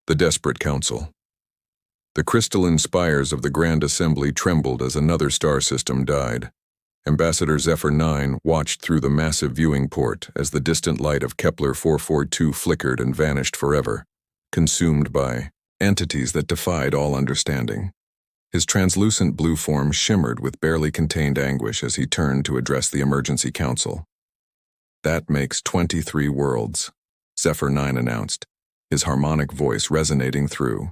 The Desperate Council. The crystalline spires of the Grand Assembly trembled as another star system died. Ambassador Zephyr 9 watched through the massive viewing port as the distant light of Kepler 442 flickered and vanished forever, consumed by entities that defied all understanding. His translucent blue form shimmered with barely contained anguish as he turned to address the emergency council. "That makes 23 worlds," Zephyr 9 announced, his harmonic voice resonating through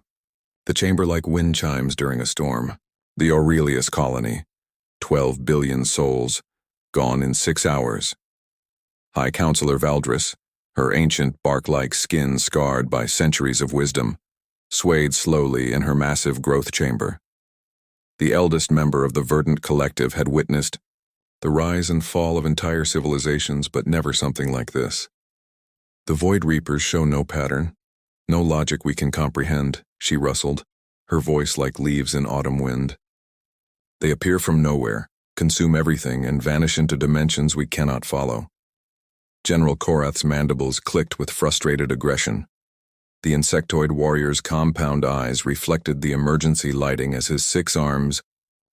the chamber like wind chimes during a storm. "The Aurelius colony, 12 billion souls, gone in 6 hours. High Counselor Valdris, her ancient bark-like skin scarred by centuries of wisdom, swayed slowly in her massive growth chamber. The eldest member of the Verdant Collective had witnessed the rise and fall of entire civilizations, but never something like this. "The Void Reapers show no pattern, no logic we can comprehend," she rustled, her voice like leaves in autumn wind. "They appear from nowhere, consume everything, and vanish into dimensions we cannot follow." General Korath's mandibles clicked with frustrated aggression. The insectoid warrior's compound eyes reflected the emergency lighting as his 6 arms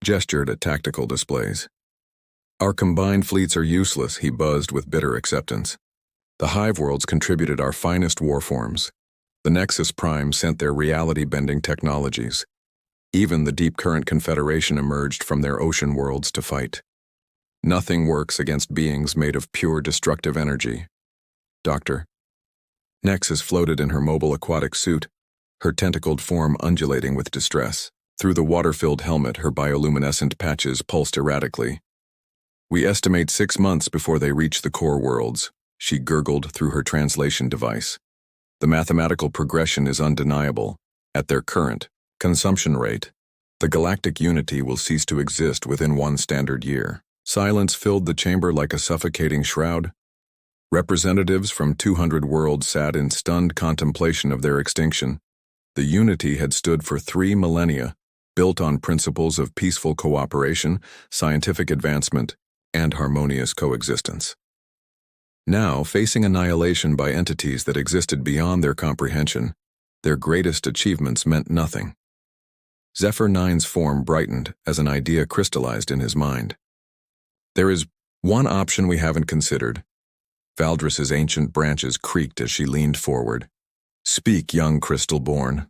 gestured at tactical displays. "Our combined fleets are useless," he buzzed with bitter acceptance. "The hive worlds contributed our finest warforms. The Nexus Prime sent their reality-bending technologies. Even the Deep Current Confederation emerged from their ocean worlds to fight. Nothing works against beings made of pure destructive energy. Doctor." Nexus floated in her mobile aquatic suit, her tentacled form undulating with distress. Through the water-filled helmet, her bioluminescent patches pulsed erratically. "We estimate 6 months before they reach the core worlds," she gurgled through her translation device. "The mathematical progression is undeniable. At their current consumption rate, the galactic unity will cease to exist within 1 standard year." Silence filled the chamber like a suffocating shroud. Representatives from 200 worlds sat in stunned contemplation of their extinction. The unity had stood for 3 millennia, built on principles of peaceful cooperation, scientific advancement, and harmonious coexistence. Now, facing annihilation by entities that existed beyond their comprehension, their greatest achievements meant nothing. Zephyr 9's form brightened as an idea crystallized in his mind. "There is one option we haven't considered." Valdris's ancient branches creaked as she leaned forward. "Speak, young crystal-born."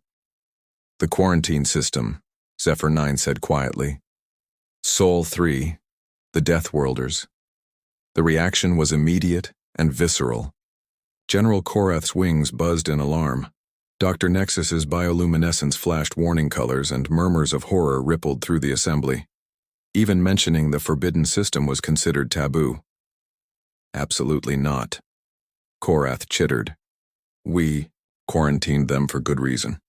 "The quarantine system," Zephyr 9 said quietly. "Sol 3, the Deathworlders." The reaction was immediate and visceral. General Korath's wings buzzed in alarm. Dr. Nexus's bioluminescence flashed warning colors, and murmurs of horror rippled through the assembly. Even mentioning the forbidden system was considered taboo. "Absolutely not," Korath chittered. "We quarantined them for good reason.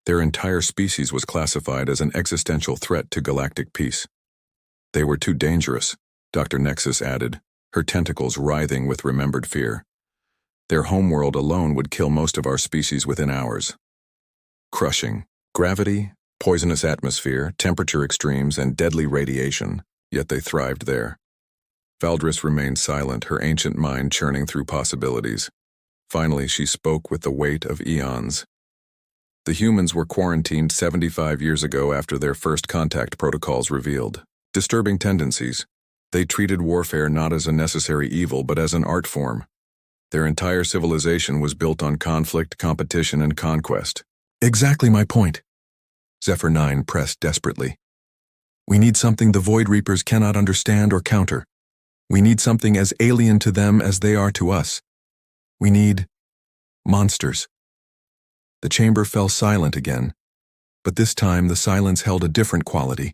Their entire species was classified as an existential threat to galactic peace." "They were too dangerous," Dr. Nexus added, her tentacles writhing with remembered fear. "Their homeworld alone would kill most of our species within hours. Crushing gravity, poisonous atmosphere, temperature extremes, and deadly radiation, yet they thrived there." Valdris remained silent, her ancient mind churning through possibilities. Finally, she spoke with the weight of eons. "The humans were quarantined 75 years ago after their first contact protocols revealed disturbing tendencies. They treated warfare not as a necessary evil but as an art form. Their entire civilization was built on conflict, competition, and conquest." "Exactly my point," Zephyr 9 pressed desperately. "We need something the Void Reapers cannot understand or counter. We need something as alien to them as they are to us. We need monsters." The chamber fell silent again, but this time the silence held a different quality.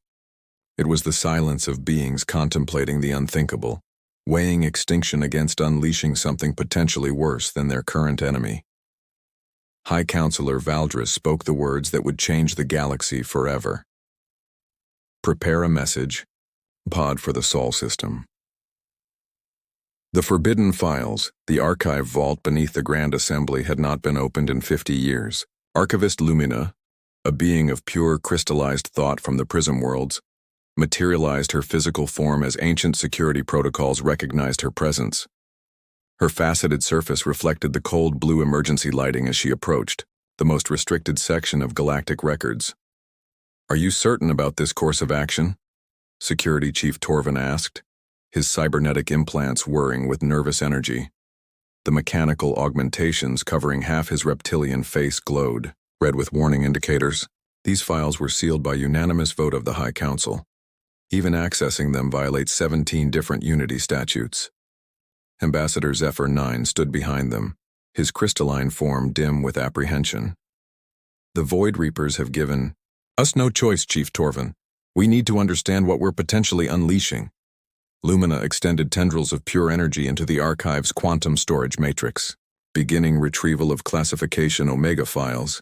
It was the silence of beings contemplating the unthinkable, weighing extinction against unleashing something potentially worse than their current enemy. High Counselor Valdris spoke the words that would change the galaxy forever. "Prepare a message. Pod for the Sol system." The forbidden files, the archive vault beneath the Grand Assembly, had not been opened in 50 years. Archivist Lumina, a being of pure crystallized thought from the Prism worlds, materialized her physical form as ancient security protocols recognized her presence. Her faceted surface reflected the cold blue emergency lighting as she approached, the most restricted section of galactic records. "Are you certain about this course of action?" Security Chief Torvin asked, his cybernetic implants whirring with nervous energy. The mechanical augmentations covering half his reptilian face glowed, red with warning indicators. These files were sealed by unanimous vote of the High Council. Even accessing them violates 17 different Unity statutes. Ambassador Zephyr 9 stood behind them, his crystalline form dim with apprehension. "The Void Reapers have given us no choice, Chief Torvin. We need to understand what we're potentially unleashing." Lumina extended tendrils of pure energy into the archive's quantum storage matrix, beginning retrieval of classification Omega files,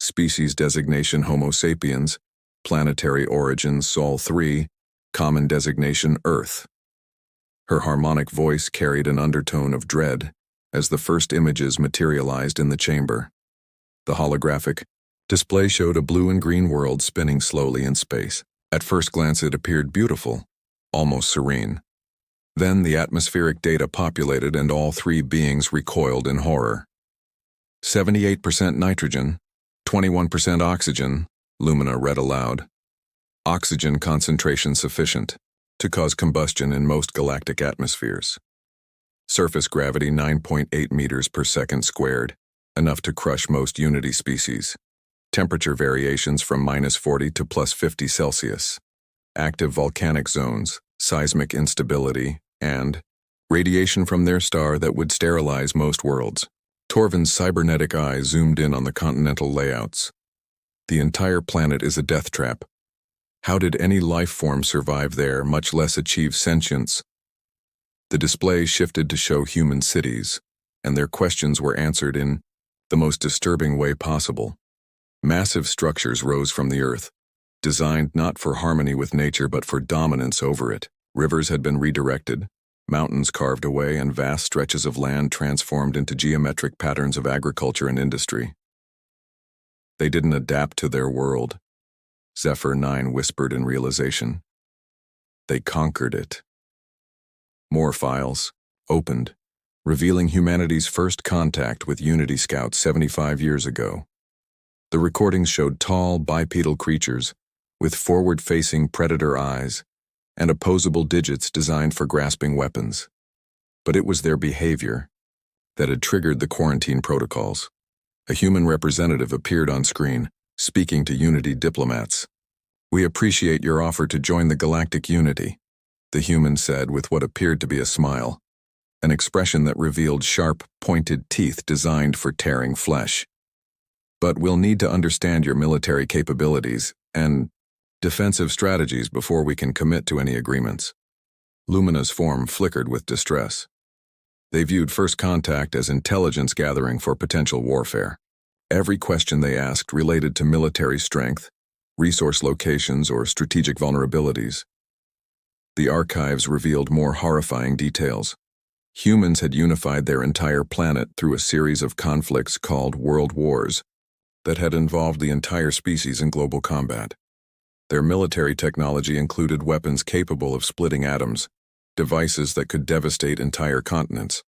species designation Homo sapiens, planetary origin Sol 3, common designation Earth. Her harmonic voice carried an undertone of dread as the first images materialized in the chamber. The holographic display showed a blue and green world spinning slowly in space. At first glance it appeared beautiful, almost serene. Then the atmospheric data populated and all three beings recoiled in horror. 78% nitrogen, 21% oxygen, Lumina read aloud. Oxygen concentration sufficient to cause combustion in most galactic atmospheres. Surface gravity 9.8 meters per second squared, enough to crush most Unity species. Temperature variations from -40 to +50 Celsius. Active volcanic zones, seismic instability, and radiation from their star that would sterilize most worlds. Torvin's cybernetic eye zoomed in on the continental layouts. The entire planet is a death trap. How did any life form survive there, much less achieve sentience? The display shifted to show human cities, and their questions were answered in the most disturbing way possible. Massive structures rose from the earth, designed not for harmony with nature but for dominance over it. Rivers had been redirected, mountains carved away, and vast stretches of land transformed into geometric patterns of agriculture and industry. They didn't adapt to their world, Zephyr 9 whispered in realization. They conquered it. More files opened, revealing humanity's first contact with Unity Scouts 75 years ago. The recordings showed tall, bipedal creatures with forward-facing predator eyes and opposable digits designed for grasping weapons. But it was their behavior that had triggered the quarantine protocols. A human representative appeared on screen, speaking to Unity diplomats. "We appreciate your offer to join the Galactic Unity," the human said with what appeared to be a smile, an expression that revealed sharp, pointed teeth designed for tearing flesh. "But we'll need to understand your military capabilities and defensive strategies before we can commit to any agreements." Lumina's form flickered with distress. They viewed first contact as intelligence gathering for potential warfare. Every question they asked related to military strength, resource locations, or strategic vulnerabilities. The archives revealed more horrifying details. Humans had unified their entire planet through a series of conflicts called world wars that had involved the entire species in global combat. Their military technology included weapons capable of splitting atoms, devices that could devastate entire continents.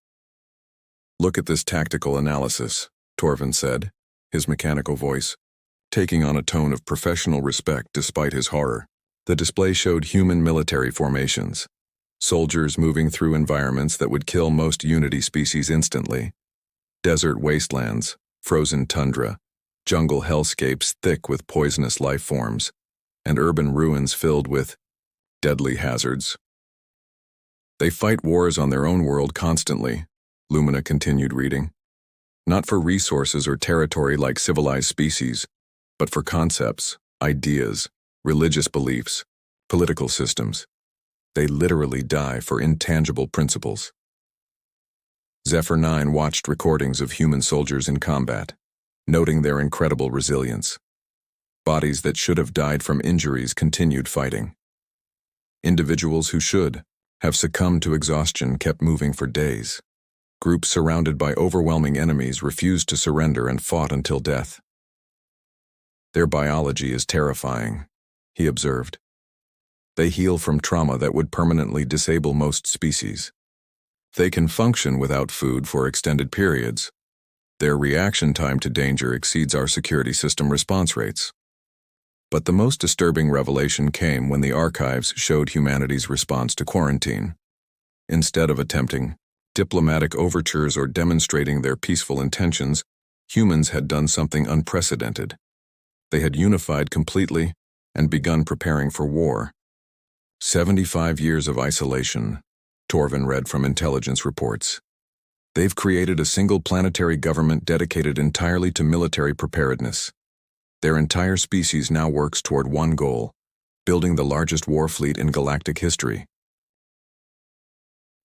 "Look at this tactical analysis," Torvin said, his mechanical voice taking on a tone of professional respect despite his horror. The display showed human military formations, soldiers moving through environments that would kill most Unity species instantly. Desert wastelands, frozen tundra, jungle hellscapes thick with poisonous life forms, and urban ruins filled with deadly hazards. "They fight wars on their own world constantly," Lumina continued reading. "Not for resources or territory like civilized species, but for concepts, ideas, religious beliefs, political systems. They literally die for intangible principles." Zephyr 9 watched recordings of human soldiers in combat, noting their incredible resilience. Bodies that should have died from injuries continued fighting. Individuals who should have succumbed to exhaustion kept moving for days. Groups surrounded by overwhelming enemies refused to surrender and fought until death. "Their biology is terrifying," he observed. "They heal from trauma that would permanently disable most species. They can function without food for extended periods, Their reaction time to danger exceeds our security system response rates. But the most disturbing revelation came when the archives showed humanity's response to quarantine. Instead of attempting diplomatic overtures or demonstrating their peaceful intentions, humans had done something unprecedented. They had unified completely and begun preparing for war. 75 years of isolation, Torvin read from intelligence reports. They've created a single planetary government dedicated entirely to military preparedness. Their entire species now works toward one goal: building the largest war fleet in galactic history.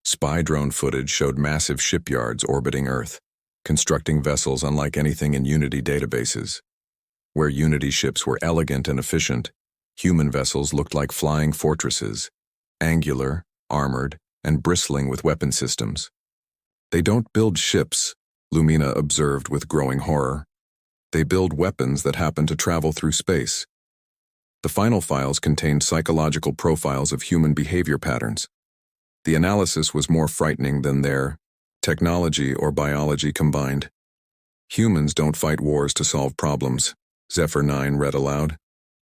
Spy drone footage showed massive shipyards orbiting Earth, constructing vessels unlike anything in Unity databases. Where Unity ships were elegant and efficient, human vessels looked like flying fortresses, angular, armored, and bristling with weapon systems. They don't build ships, Lumina observed with growing horror. They build weapons that happen to travel through space. The final files contained psychological profiles of human behavior patterns. The analysis was more frightening than their technology or biology combined. Humans don't fight wars to solve problems, Zephyr 9 read aloud.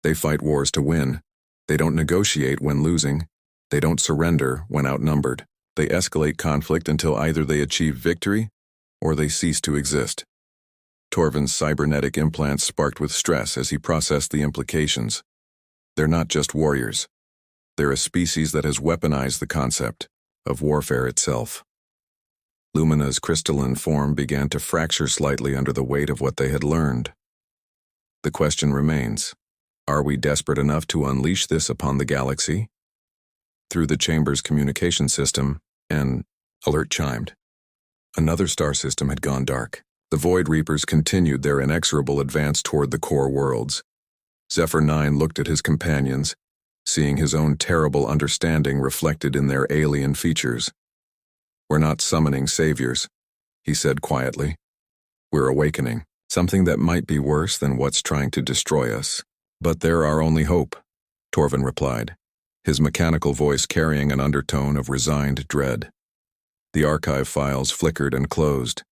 They fight wars to win. They don't negotiate when losing. They don't surrender when outnumbered. They escalate conflict until either they achieve victory or they cease to exist. Torvin's cybernetic implants sparked with stress as he processed the implications. They're not just warriors. They're a species that has weaponized the concept of warfare itself. Lumina's crystalline form began to fracture slightly under the weight of what they had learned. The question remains, are we desperate enough to unleash this upon the galaxy? Through the chamber's communication system, an alert chimed. Another star system had gone dark. The Void Reapers continued their inexorable advance toward the core worlds. Zephyr 9 looked at his companions, seeing his own terrible understanding reflected in their alien features. "We're not summoning saviors," he said quietly. "We're awakening, something that might be worse than what's trying to destroy us. But they're our only hope," Torvin replied, his mechanical voice carrying an undertone of resigned dread. The archive files flickered and closed,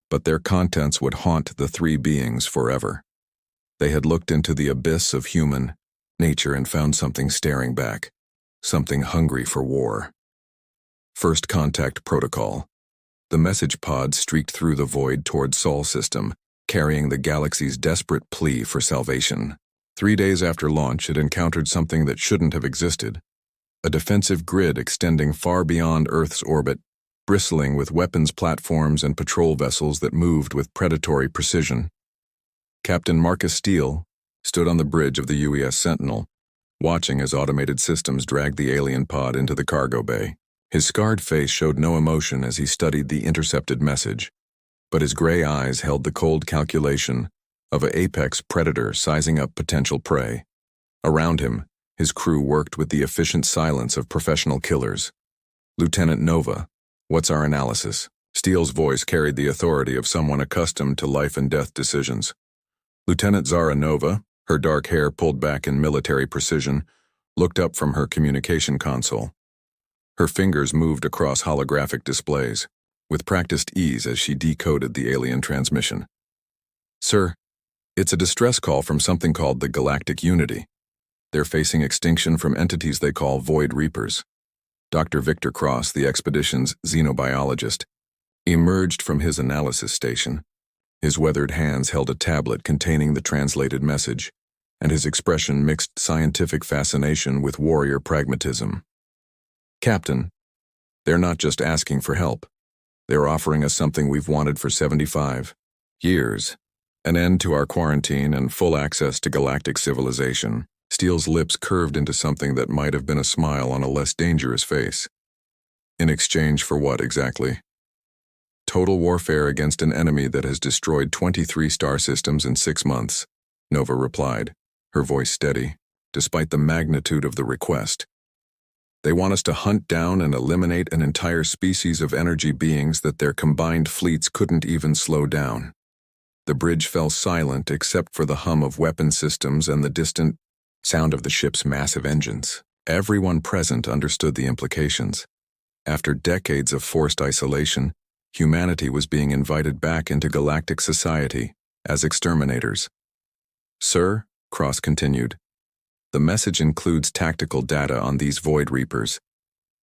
but their contents would haunt the three beings forever. They had looked into the abyss of human nature and found something staring back, something hungry for war. First Contact Protocol. The message pod streaked through the void toward Sol system, carrying the galaxy's desperate plea for salvation. 3 days after launch, it encountered something that shouldn't have existed. A defensive grid extending far beyond Earth's orbit, bristling with weapons platforms and patrol vessels that moved with predatory precision. Captain Marcus Steele stood on the bridge of the UES Sentinel, watching as automated systems dragged the alien pod into the cargo bay. His scarred face showed no emotion as he studied the intercepted message, but his gray eyes held the cold calculation of an apex predator sizing up potential prey. Around him, his crew worked with the efficient silence of professional killers. "Lieutenant Nova, what's our analysis?" Steele's voice carried the authority of someone accustomed to life and death decisions. Lieutenant Zara Nova, her dark hair pulled back in military precision, looked up from her communication console. Her fingers moved across holographic displays, with practiced ease as she decoded the alien transmission. "Sir, it's a distress call from something called the Galactic Unity. They're facing extinction from entities they call Void Reapers." Dr. Victor Cross, the expedition's xenobiologist, emerged from his analysis station. His weathered hands held a tablet containing the translated message, and his expression mixed scientific fascination with warrior pragmatism. "Captain, they're not just asking for help. They're offering us something we've wanted for 75 years. An end to our quarantine and full access to galactic civilization." Steele's lips curved into something that might have been a smile on a less dangerous face. "In exchange for what exactly?" "Total warfare against an enemy that has destroyed 23 star systems in 6 months, Nova replied, her voice steady, despite the magnitude of the request. "They want us to hunt down and eliminate an entire species of energy beings that their combined fleets couldn't even slow down." The bridge fell silent except for the hum of weapon systems and the distant sound of the ship's massive engines. Everyone present understood the implications. After decades of forced isolation, Humanity was being invited back into galactic society as exterminators. Sir, Cross continued, the message includes tactical data on these Void Reapers.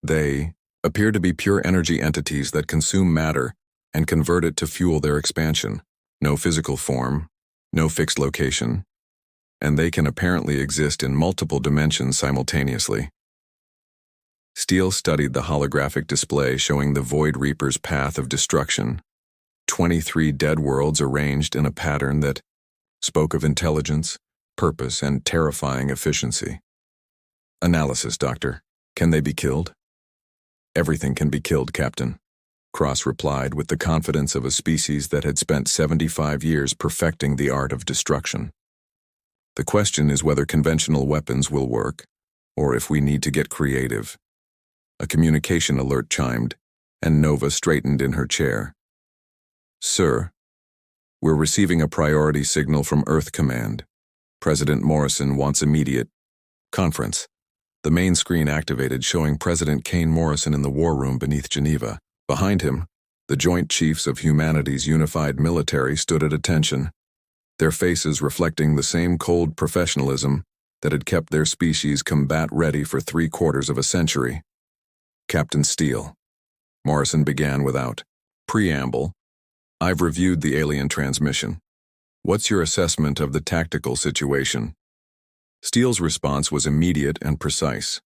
They appear to be pure energy entities that consume matter and convert it to fuel their expansion. No physical form, no fixed location, and they can apparently exist in multiple dimensions simultaneously. Steele studied the holographic display showing the Void Reaper's path of destruction. 23 dead worlds arranged in a pattern that spoke of intelligence, purpose, and terrifying efficiency. Analysis, Doctor. Can they be killed? Everything can be killed, Captain, Cross replied with the confidence of a species that had spent 75 years perfecting the art of destruction. The question is whether conventional weapons will work, or if we need to get creative. A communication alert chimed, and Nova straightened in her chair. Sir, we're receiving a priority signal from Earth Command. President Morrison wants immediate conference. The main screen activated, showing President Kane Morrison in the war room beneath Geneva. Behind him, the Joint Chiefs of Humanity's unified military stood at attention, their faces reflecting the same cold professionalism that had kept their species combat-ready for 3/4 of a century. Captain Steele, Morrison began without preamble, I've reviewed the alien transmission. What's your assessment of the tactical situation? Steele's response was immediate and precise.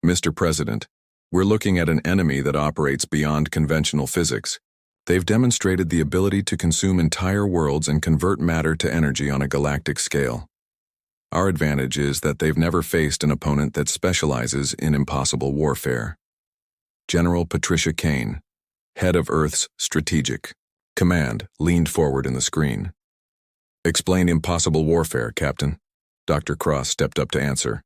Mr. President, we're looking at an enemy that operates beyond conventional physics. They've demonstrated the ability to consume entire worlds and convert matter to energy on a galactic scale. Our advantage is that they've never faced an opponent that specializes in impossible warfare. General Patricia Kane, head of Earth's Strategic Command, leaned forward in the screen. Explain impossible warfare, Captain. Dr. Cross stepped up to answer.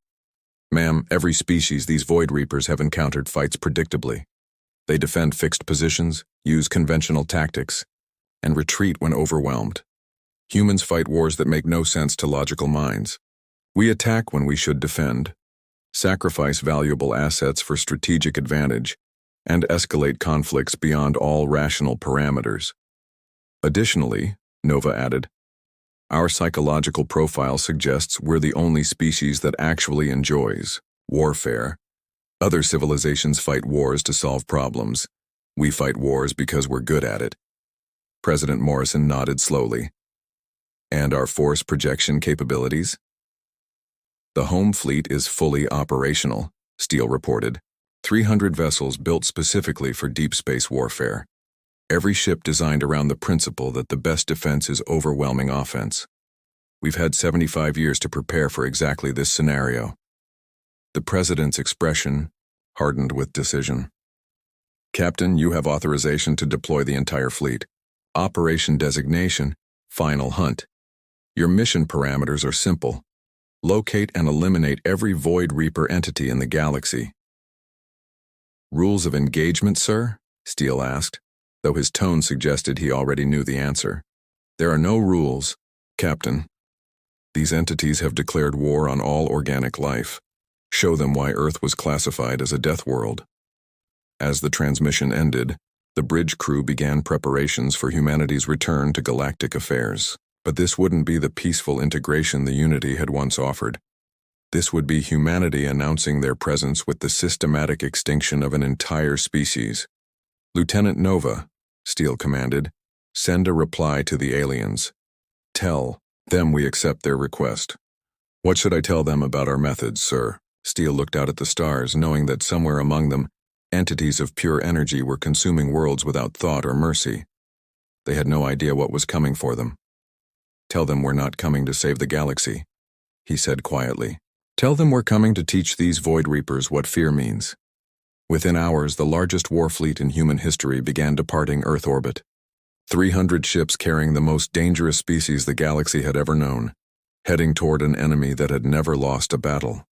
Ma'am, every species these Void Reapers have encountered fights predictably. They defend fixed positions, use conventional tactics, and retreat when overwhelmed. Humans fight wars that make no sense to logical minds. We attack when we should defend, sacrifice valuable assets for strategic advantage, and escalate conflicts beyond all rational parameters. Additionally, Nova added, our psychological profile suggests we're the only species that actually enjoys warfare. Other civilizations fight wars to solve problems. We fight wars because we're good at it. President Morrison nodded slowly. And our force projection capabilities? The home fleet is fully operational, Steele reported. 300 vessels built specifically for deep space warfare. Every ship designed around the principle that the best defense is overwhelming offense. We've had 75 years to prepare for exactly this scenario. The President's expression hardened with decision. Captain, you have authorization to deploy the entire fleet. Operation designation, final hunt. Your mission parameters are simple. Locate and eliminate every Void Reaper entity in the galaxy. Rules of engagement, sir? Steele asked, though his tone suggested he already knew the answer. There are no rules, Captain. These entities have declared war on all organic life. Show them why Earth was classified as a death world. As the transmission ended, the bridge crew began preparations for humanity's return to galactic affairs. But this wouldn't be the peaceful integration the Unity had once offered. This would be humanity announcing their presence with the systematic extinction of an entire species. Lieutenant Nova, Steele commanded, send a reply to the aliens. Tell them we accept their request. What should I tell them about our methods, sir? Steele looked out at the stars, knowing that somewhere among them, entities of pure energy were consuming worlds without thought or mercy. They had no idea what was coming for them. Tell them we're not coming to save the galaxy, he said quietly. Tell them we're coming to teach these Void Reapers what fear means. Within hours, the largest war fleet in human history began departing Earth orbit. 300 ships carrying the most dangerous species the galaxy had ever known, heading toward an enemy that had never lost a battle.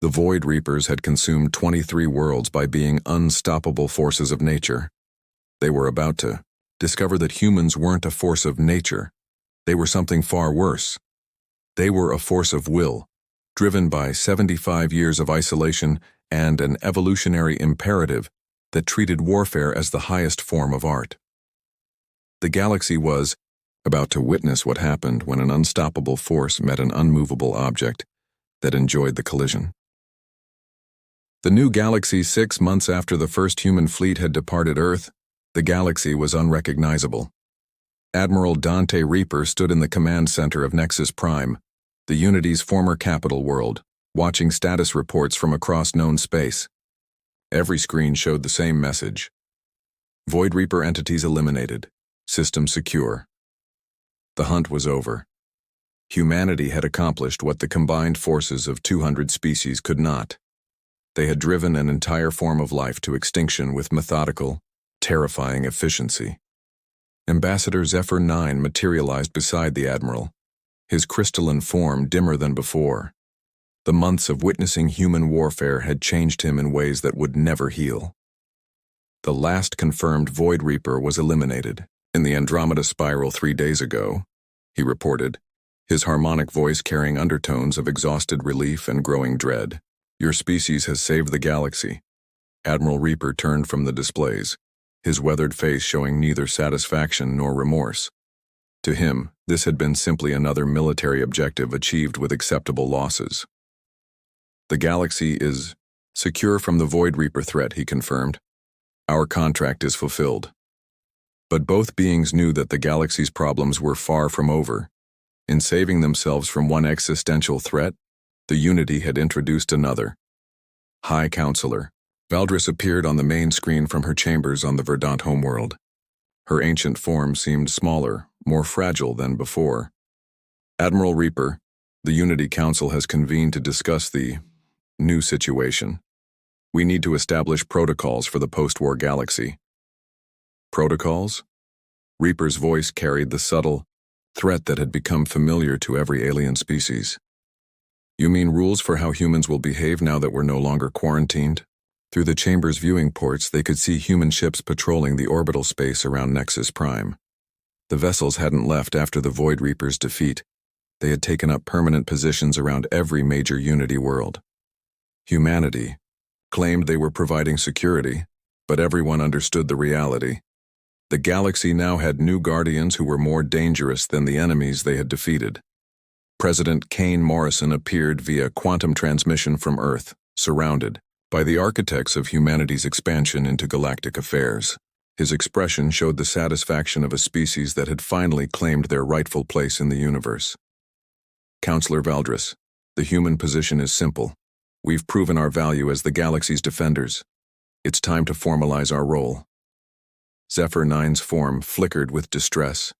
The Void Reapers had consumed 23 worlds by being unstoppable forces of nature. They were about to discover that humans weren't a force of nature. They were something far worse. They were a force of will, driven by 75 years of isolation and an evolutionary imperative that treated warfare as the highest form of art. The galaxy was about to witness what happened when an unstoppable force met an unmovable object that enjoyed the collision. The new galaxy 6 months after the first human fleet had departed Earth, the galaxy was unrecognizable. Admiral Dante Reaper stood in the command center of Nexus Prime, the Unity's former capital world, watching status reports from across known space. Every screen showed the same message. Void Reaper entities eliminated. System secure. The hunt was over. Humanity had accomplished what the combined forces of 200 species could not. They had driven an entire form of life to extinction with methodical, terrifying efficiency. Ambassador Zephyr 9 materialized beside the Admiral, his crystalline form dimmer than before. The months of witnessing human warfare had changed him in ways that would never heal. The last confirmed Void Reaper was eliminated in the Andromeda Spiral 3 days ago, he reported, his harmonic voice carrying undertones of exhausted relief and growing dread. Your species has saved the galaxy. Admiral Reaper turned from the displays, his weathered face showing neither satisfaction nor remorse. To him, this had been simply another military objective achieved with acceptable losses. The galaxy is secure from the Void Reaper threat, he confirmed. Our contract is fulfilled. But both beings knew that the galaxy's problems were far from over. In saving themselves from one existential threat, the Unity had introduced another. High Counselor. Valdris appeared on the main screen from her chambers on the Verdant homeworld. Her ancient form seemed smaller, more fragile than before. Admiral Reaper, the Unity Council has convened to discuss the new situation. We need to establish protocols for the post-war galaxy. Protocols? Reaper's voice carried the subtle threat that had become familiar to every alien species. You mean rules for how humans will behave now that we're no longer quarantined? Through the chamber's viewing ports, they could see human ships patrolling the orbital space around Nexus Prime. The vessels hadn't left after the Void Reaper's defeat. They had taken up permanent positions around every major Unity world. Humanity claimed they were providing security, but everyone understood the reality. The galaxy now had new guardians who were more dangerous than the enemies they had defeated. President Kane Morrison appeared via quantum transmission from Earth, surrounded by the architects of humanity's expansion into galactic affairs. His expression showed the satisfaction of a species that had finally claimed their rightful place in the universe. Counselor Valdris, the human position is simple. We've proven our value as the galaxy's defenders. It's time to formalize our role. Zephyr 9's form flickered with distress.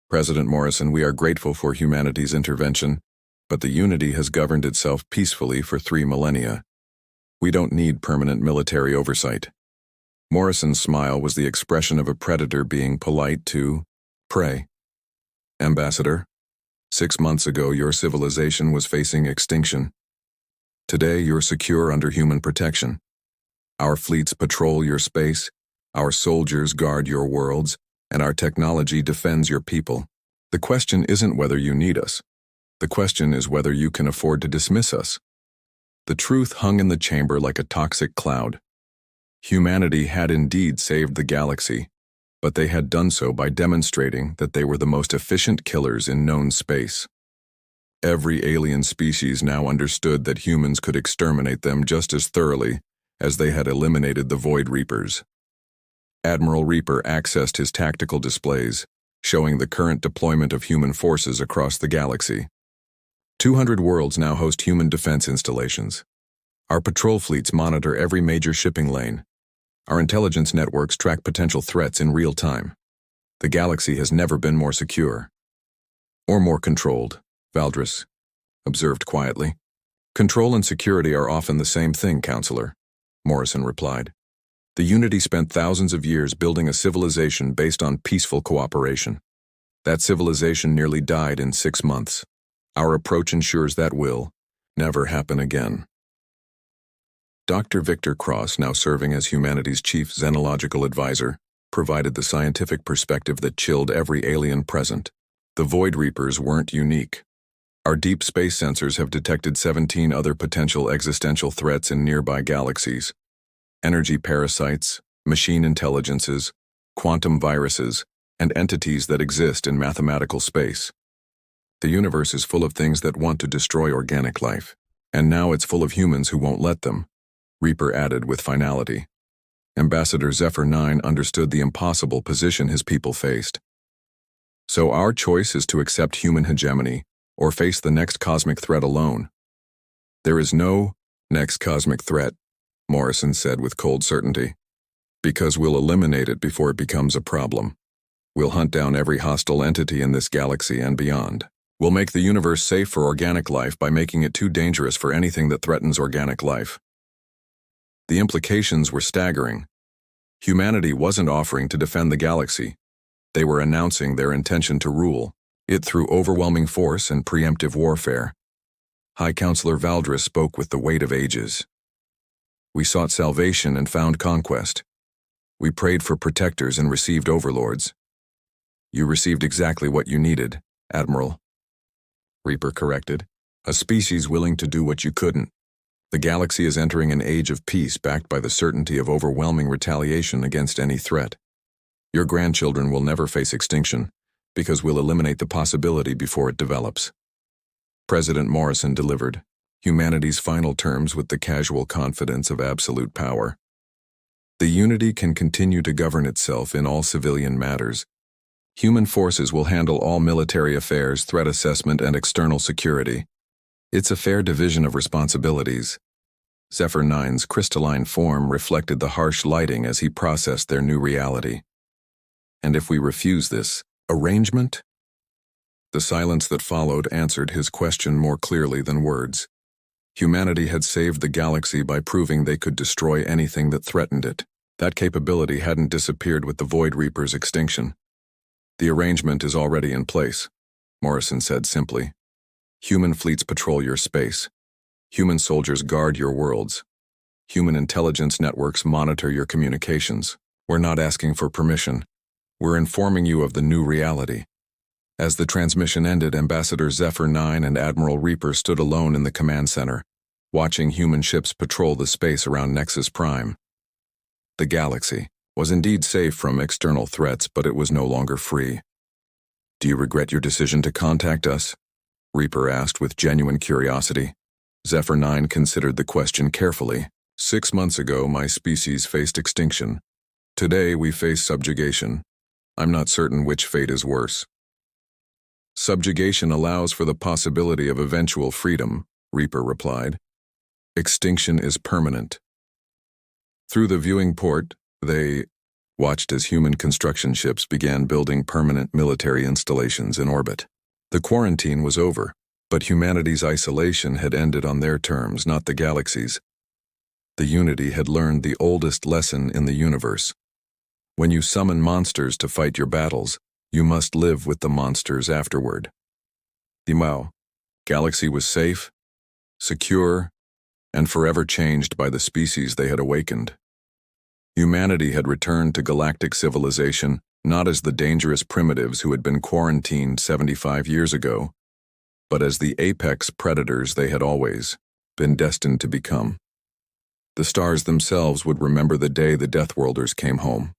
President Morrison, we are grateful for humanity's intervention, but the Unity has governed itself peacefully for 3 millennia. We don't need permanent military oversight. Morrison's smile was the expression of a predator being polite to prey. Ambassador, 6 months ago your civilization was facing extinction. Today you're secure under human protection. Our fleets patrol your space, our soldiers guard your worlds, and our technology defends your people. The question isn't whether you need us. The question is whether you can afford to dismiss us. The truth hung in the chamber like a toxic cloud. Humanity had indeed saved the galaxy, but they had done so by demonstrating that they were the most efficient killers in known space. Every alien species now understood that humans could exterminate them just as thoroughly as they had eliminated the Void Reapers. Admiral Reaper accessed his tactical displays, showing the current deployment of human forces across the galaxy. 200 worlds now host human defense installations. Our patrol fleets monitor every major shipping lane. Our intelligence networks track potential threats in real time. The galaxy has never been more secure. Or more controlled, Valdris observed quietly. Control and security are often the same thing, Counselor, Morrison replied. The Unity spent thousands of years building a civilization based on peaceful cooperation. That civilization nearly died in 6 months. Our approach ensures that will never happen again. Dr. Victor Cross, now serving as humanity's chief xenological advisor, provided the scientific perspective that chilled every alien present. The Void Reapers weren't unique. Our deep space sensors have detected 17 other potential existential threats in nearby galaxies. energy parasites, machine intelligences, quantum viruses, and entities that exist in mathematical space. The universe is full of things that want to destroy organic life, and now it's full of humans who won't let them, Reaper added with finality. Ambassador Zephyr 9 understood the impossible position his people faced. So our choice is to accept human hegemony or face the next cosmic threat alone. There is no next cosmic threat, Morrison said with cold certainty, because we'll eliminate it before it becomes a problem. We'll hunt down every hostile entity in this galaxy and beyond. We'll make the universe safe for organic life by making it too dangerous for anything that threatens organic life. The implications were staggering. Humanity wasn't offering to defend the galaxy. They were announcing their intention to rule it through overwhelming force and preemptive warfare. High Counselor Valdris spoke with the weight of ages. We sought salvation and found conquest. We prayed for protectors and received overlords. You received exactly what you needed, Admiral, Reaper corrected. A species willing to do what you couldn't. The galaxy is entering an age of peace backed by the certainty of overwhelming retaliation against any threat. Your grandchildren will never face extinction, because we'll eliminate the possibility before it develops. President Morrison delivered humanity's final terms with the casual confidence of absolute power. The unity can continue to govern itself in all civilian matters. Human forces will handle all military affairs, threat assessment, and external security. It's a fair division of responsibilities. Zephyr 9's crystalline form reflected the harsh lighting as he processed their new reality. And if we refuse this arrangement? The silence that followed answered his question more clearly than words. Humanity had saved the galaxy by proving they could destroy anything that threatened it. That capability hadn't disappeared with the Void Reaper's extinction. The arrangement is already in place, Morrison said simply. Human fleets patrol your space. Human soldiers guard your worlds. Human intelligence networks monitor your communications. We're not asking for permission. We're informing you of the new reality. As the transmission ended, Ambassador Zephyr 9 and Admiral Reaper stood alone in the command center, watching human ships patrol the space around Nexus Prime. The galaxy was indeed safe from external threats, but it was no longer free. Do you regret your decision to contact us? Reaper asked with genuine curiosity. Zephyr 9 considered the question carefully. 6 months ago, my species faced extinction. Today, we face subjugation. I'm not certain which fate is worse. Subjugation allows for the possibility of eventual freedom, Reaper replied. Extinction is permanent. Through the viewing port, they watched as human construction ships began building permanent military installations in orbit. The quarantine was over, but humanity's isolation had ended on their terms, not the galaxy's. The Unity had learned the oldest lesson in the universe. When you summon monsters to fight your battles, you must live with the monsters afterward. The galaxy was safe, secure, and forever changed by the species they had awakened. Humanity had returned to galactic civilization, not as the dangerous primitives who had been quarantined 75 years ago, but as the apex predators they had always been destined to become. The stars themselves would remember the day the Deathworlders came home.